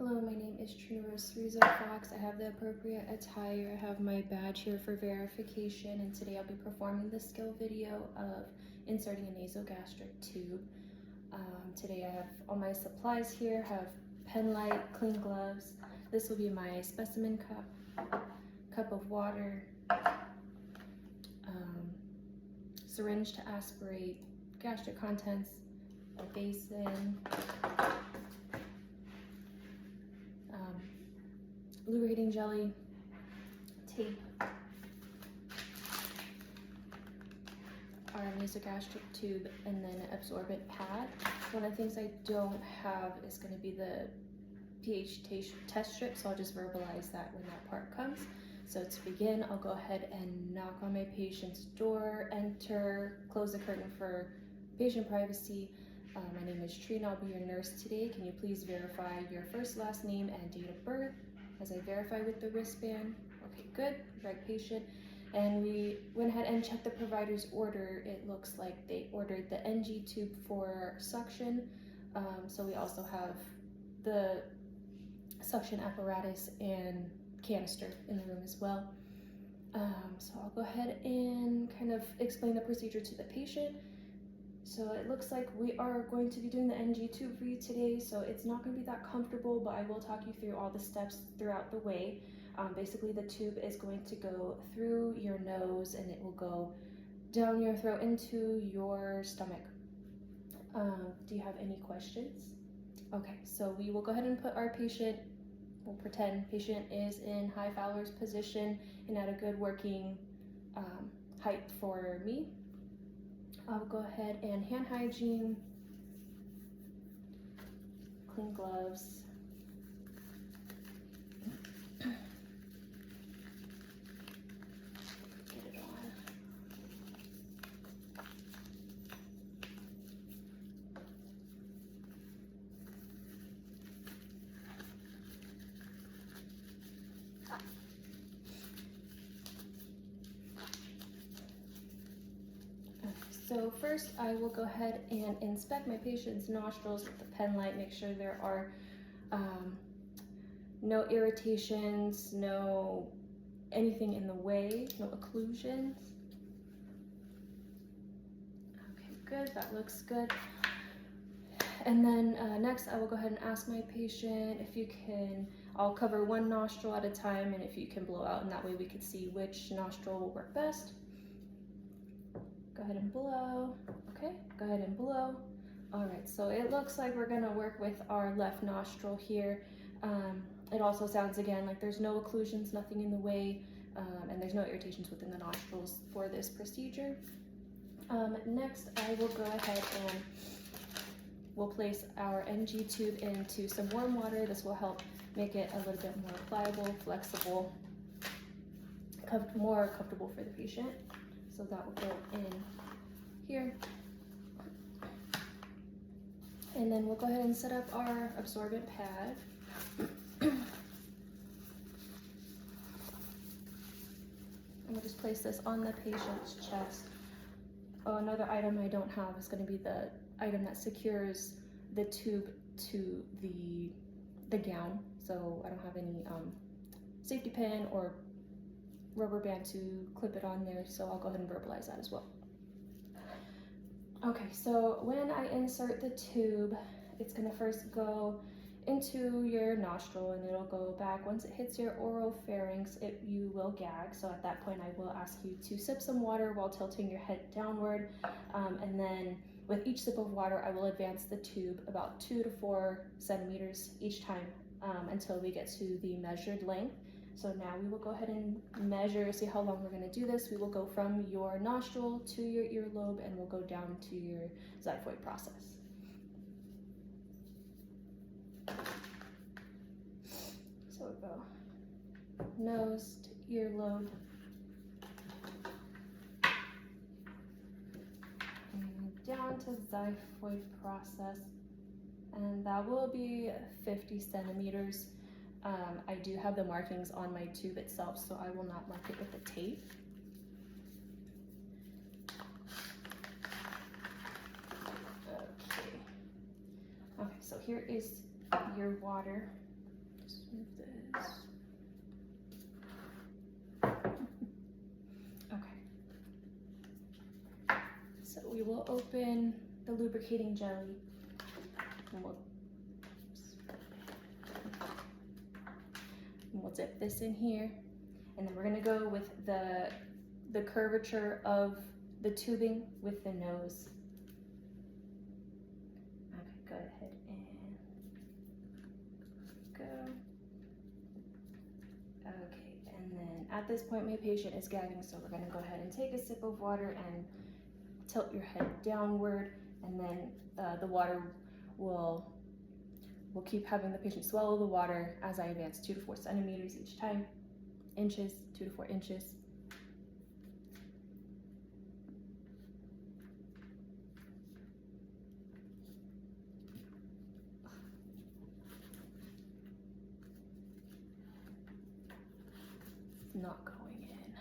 Hello, my name is Trina Rose Fox. I have the appropriate attire. I have my badge here for verification, and today I'll be performing the skill video of inserting a nasogastric tube. Today I have all my supplies here. I have pen light, clean gloves. This will be my specimen cup of water, syringe to aspirate gastric contents, a basin, lubricating jelly, tape, our nasogastric tube, and then an absorbent pad. One of the things I don't have is going to be the pH test strip, so I'll just verbalize that when that part comes. So to begin, I'll go ahead and knock on my patient's door, enter, close the curtain for patient privacy. My name is Trina. I'll be your nurse today. Can you please verify your first, last name, and date of birth as I verify with the wristband? Okay, good. Right patient. And we went ahead and checked the provider's order. It looks like they ordered the NG tube for suction. So we also have the suction apparatus and canister in the room as well. So I'll go ahead and kind of explain the procedure to the patient. So it looks like we are going to be doing the NG tube for you today, so it's not going to be that comfortable, but I will talk you through all the steps throughout the way. Basically, the tube is going to go through your nose and it will go down your throat into your stomach. Do you have any questions? Okay, so we will go ahead and put our patient, we'll pretend patient is in high Fowler's position and at a good working height for me. I'll go ahead and hand hygiene, clean gloves, get it on. So first I will go ahead and inspect my patient's nostrils with the pen light, make sure there are no irritations, no anything in the way, no occlusions. Okay, good, that looks good. And then next I will go ahead and ask my patient if you can, I'll cover one nostril at a time, and if you can blow out, and that way we can see which nostril will work best. Go ahead and blow. Okay, go ahead and blow. All right, so it looks like we're gonna work with our left nostril here. It also sounds again like there's no occlusions, nothing in the way, and there's no irritations within the nostrils for this procedure. Next, I will go ahead and we'll place our NG tube into some warm water. This will help make it a little bit more pliable, flexible, more comfortable for the patient. So that will go in here. And then we'll go ahead and set up our absorbent pad. And we'll just place this on the patient's chest. Oh, another item I don't have is going to be the item that secures the tube to the gown. So I don't have any safety pin or rubber band to clip it on there, so I'll go ahead and verbalize that as well. Okay, so when I insert the tube, it's gonna first go into your nostril and it'll go back. Once it hits your oral pharynx, you will gag. So at that point, I will ask you to sip some water while tilting your head downward. And then with each sip of water, I will advance the tube about 2 to 4 centimeters each time until we get to the measured length. So now we will go ahead and measure, see how long we're going to do this. We will go from your nostril to your earlobe, and we'll go down to your xiphoid process. So we'll go nose to earlobe, and down to xiphoid process, and that will be 50 centimeters. I do have the markings on my tube itself, so I will not mark it with the tape. Okay, so here is your water. Just move this. Okay. So we will open the lubricating jelly. And we'll dip this in here. And then we're gonna go with the curvature of the tubing with the nose. Okay, go ahead and go. Okay, and then at this point my patient is gagging, so we're gonna go ahead and take a sip of water and tilt your head downward, and then the water will keep having the patient swallow the water as I advance 2 to 4 centimeters each time. Inches, 2 to 4 inches. It's not going in.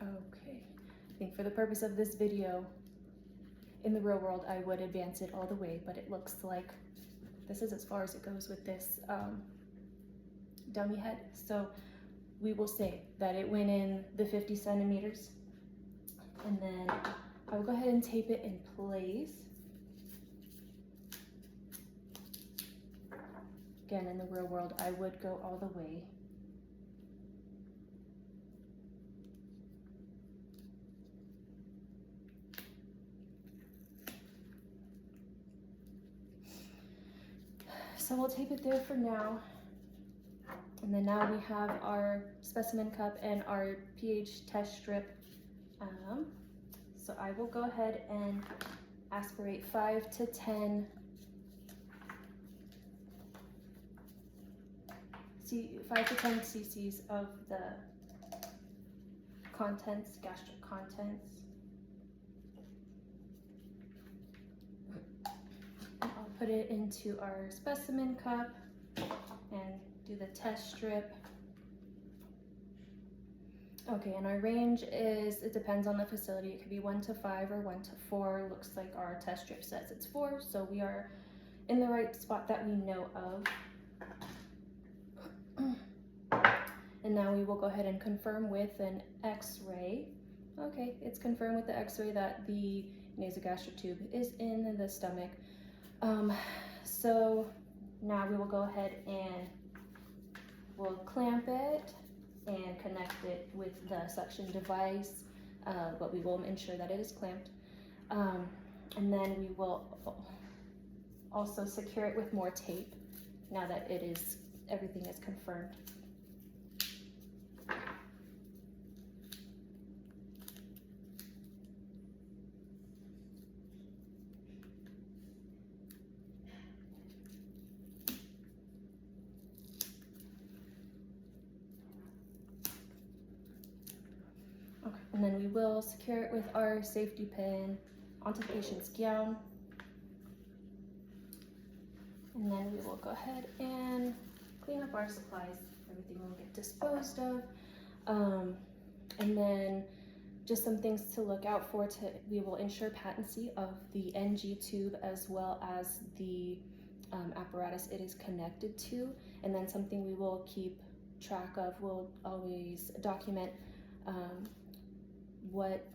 Okay, I think for the purpose of this video, in the real world, I would advance it all the way, but it looks like this is as far as it goes with this dummy head. So we will say that it went in the 50 centimeters, and then I will go ahead and tape it in place. Again, in the real world, I would go all the way. So we'll tape it there for now. And then now we have our specimen cup and our pH test strip. So I will go ahead and aspirate 5 to 10 cc's of the contents, gastric contents. I'll put it into our specimen cup and do the test strip. Okay, and our range is, it depends on the facility. It could be 1 to 5 or 1 to 4. Looks like our test strip says it's 4, so we are in the right spot that we know of. And now we will go ahead and confirm with an X-ray. Okay, it's confirmed with the X-ray that the nasogastric tube is in the stomach. So now we will go ahead and we'll clamp it and connect it with the suction device, but we will ensure that it is clamped. And then we will also secure it with more tape now that everything is confirmed. And then we will secure it with our safety pin onto the patient's gown. And then we will go ahead and clean up our supplies. Everything will get disposed of. And then just some things to look out for. We will ensure patency of the NG tube as well as the apparatus it is connected to. And then something we will keep track of, we'll always document what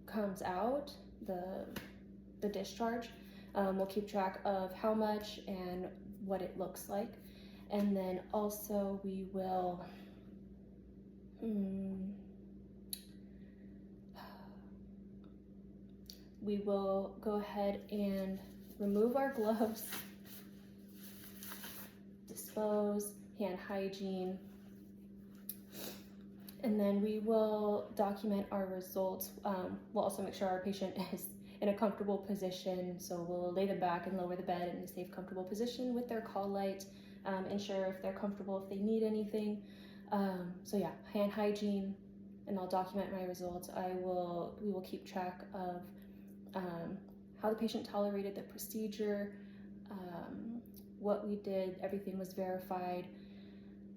comes out, the discharge. We'll keep track of how much and what it looks like. And then also we will go ahead and remove our gloves, dispose, hand hygiene, and then we will document our results. We'll also make sure our patient is in a comfortable position, so we'll lay them back and lower the bed in a safe, comfortable position with their call light, ensure if they're comfortable, if they need anything. So yeah, hand hygiene, and I'll document my results. We will keep track of how the patient tolerated the procedure, what we did, everything was verified,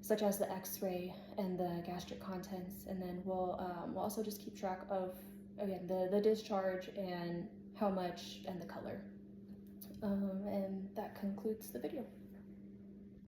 such as the X-ray and the gastric contents. And then we'll also just keep track of again, the discharge and how much and the color. And that concludes the video.